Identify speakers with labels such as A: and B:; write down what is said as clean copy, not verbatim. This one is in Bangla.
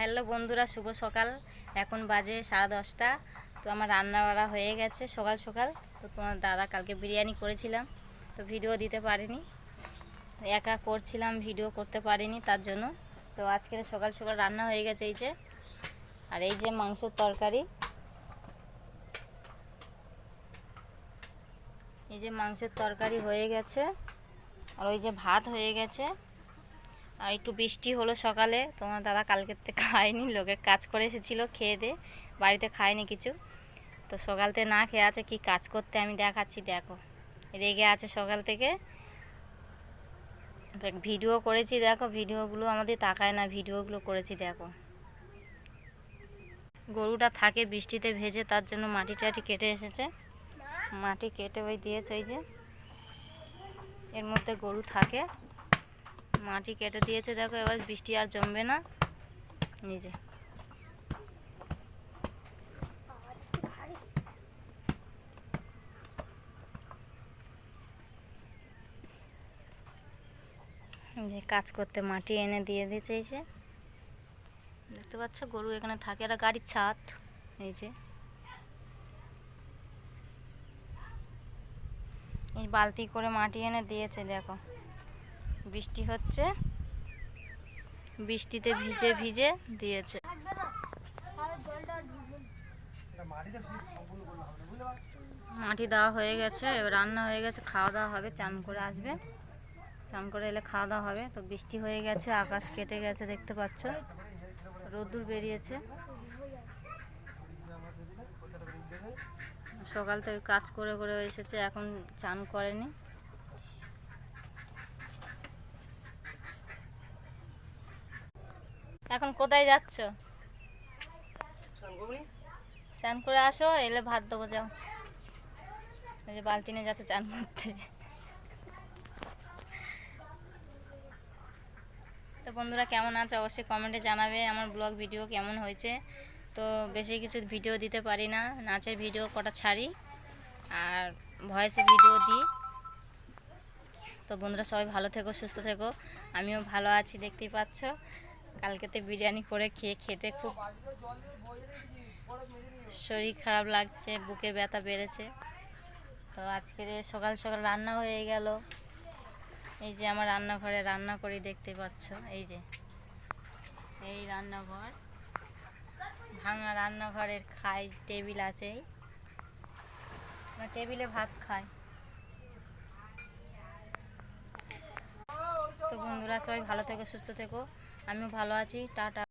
A: হ্যালো বন্ধুরা, শুভ সকাল। এখন বাজে 10:30। তো আমার রান্না বাড়া হয়ে গেছে সকাল সকাল। তো তোমার দাদা কালকে বিরিয়ানি করেছিলাম, তো ভিডিও দিতে পারিনি, একা করছিলাম, ভিডিও করতে পারিনি তার জন্য। তো আজকের সকাল সকাল রান্না হয়ে গেছে এই যে, আর এই যে মাংসের তরকারি, এই যে মাংসের তরকারি হয়ে গেছে, আর ওই যে ভাত হয়ে গেছে। আর একটু বৃষ্টি হলো সকালে, তোমার দাদা কালকের থেকে খায়নি, লোকের কাজ করে এসেছিলো, খেয়ে দে বাড়িতে খায়নি কিছু। তো সকালতে না খেয়ে আছে, কি কাজ করতে আমি দেখাচ্ছি, দেখো রেগে আছে সকাল থেকে। ভিডিও করেছি, দেখো ভিডিওগুলো আমাদের তাকায় না, ভিডিওগুলো করেছি দেখো। গরুটা থাকে বৃষ্টিতে ভেজে, তার জন্য মাটি টাটি কেটে এসেছে, মাটি কেটে ওই দিয়েছে, ওই যে এর মধ্যে গরু থাকে, মাটি কেটে দিয়েছে দেখো। এবার বৃষ্টি আর জমবে না, নিজে যে কাজ করতে মাটি এনে দিয়ে দিয়েছে। এই যে দেখতে পাচ্ছ গরু এখানে থাকে, একটা গাড়ির ছাদ, এই যে এই বালতি করে মাটি এনে দিয়েছে দেখো। বৃষ্টি হচ্ছে, বৃষ্টিতে ভিজে ভিজে দিয়েছে। মাটি দেওয়া হয়ে গেছে, এবার রান্না হয়ে গেছে, খাওয়া দাওয়া হবে, চান করে আসবে, চান করে এলে খাওয়া দাওয়া হবে। তো বৃষ্টি হয়ে গেছে, আকাশ কেটে গেছে, দেখতে পাচ্ছ রোদ্দুর বেরিয়েছে। সকাল থেকে কাজ করে করে এসেছে, এখন চান করেনি। এখন কোথায় যাচ্ছ? চান করে আসো, এলে ভাত দেবো, যাও। এই যে বালতি নিয়ে যাচ্ছে চান করতে। তো বন্ধুরা কেমন আছে অবশ্যই কমেন্টে জানাবে, আমার ব্লগ ভিডিও কেমন হয়েছে। তো বেশি কিছু ভিডিও দিতে পারি না, নাচের ভিডিও কটা ছাড়ি আর ভয়েসে ভিডিও দিই। তো বন্ধুরা সবাই ভালো থেকো, সুস্থ থেকো, আমিও ভালো আছি, দেখতেই পাচ্ছ। কালকেতে বিরিয়ানি করে খেটে খুব শরীর খারাপ লাগছে, বুকে ব্যথা বেড়েছে। তো আজকের সকাল সকাল রান্না হয়ে গেল। এই যে আমার রান্নাঘরে রান্না করি, দেখতে পাচ্ছ, এই যে এই রান্নাঘর, ভাঙা রান্নাঘরের খাই, টেবিল আছে, টেবিলে ভাত খাই। তো বন্ধুরা সবাই ভালো থেকো, সুস্থ থেকো, আমিও ভালো আছি, টাটা।